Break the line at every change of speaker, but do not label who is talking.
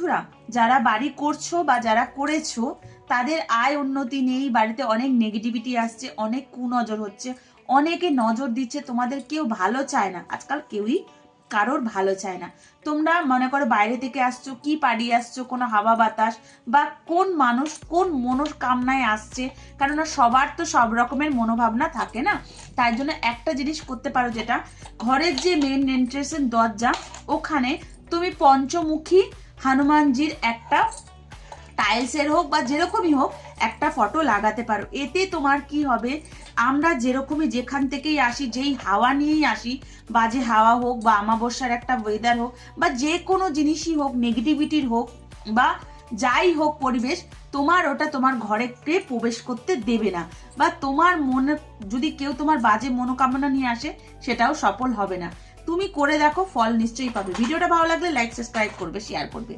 বন্ধুরা, যারা বাড়ি করছো বা যারা করেছো তাদের আয় উন্নতি নেই, বাড়িতে অনেক নেগেটিভিটি আসছে, অনেক কুনজর হচ্ছে, অনেকে নজর দিচ্ছে, তোমাদের কেউ ভালো চায় না। আজকাল কেউই কারোর ভালো চায় না। তোমরা মনে করো বাইরে থেকে আসছো, কি পাড়িয়ে আসছো, কোনো হাওয়া বাতাস বা কোন মানুষ কোন মনোকামনায় আসছে, কেননা সবার তো সব রকমের মনোভাবনা থাকে না। তাই জন্য একটা জিনিস করতে পারো, যেটা ঘরের যে মেন এন্ট্রেন্সের দরজা, ওখানে তুমি পঞ্চমুখী হনুমানজির একটা টাইলসের হোক বা যেরকমই হোক একটা ফটো লাগাতে পারো। এতে তোমার কি হবে, আমরা যেরকমই যেখান থেকেই আসি, যেই হাওয়া নিয়েই আসি, বাজে হাওয়া হোক বা আমাবস্যার একটা ওয়েদার হোক বা যে কোনো জিনিসই হোক, নেগেটিভিটির হোক বা যাই হোক পরিবেশ, তোমার ওটা তোমার ঘরে কে প্রবেশ করতে দেবে না। বা তোমার মনে যদি কেউ তোমার বাজে মনোকামনা নিয়ে আসে, সেটাও সফল হবে না। তুমি করে দেখো, ফল নিশ্চয়ই পাবে। ভিডিওটা ভালো লাগলে লাইক, সাবস্ক্রাইব করবে, শেয়ার করবে।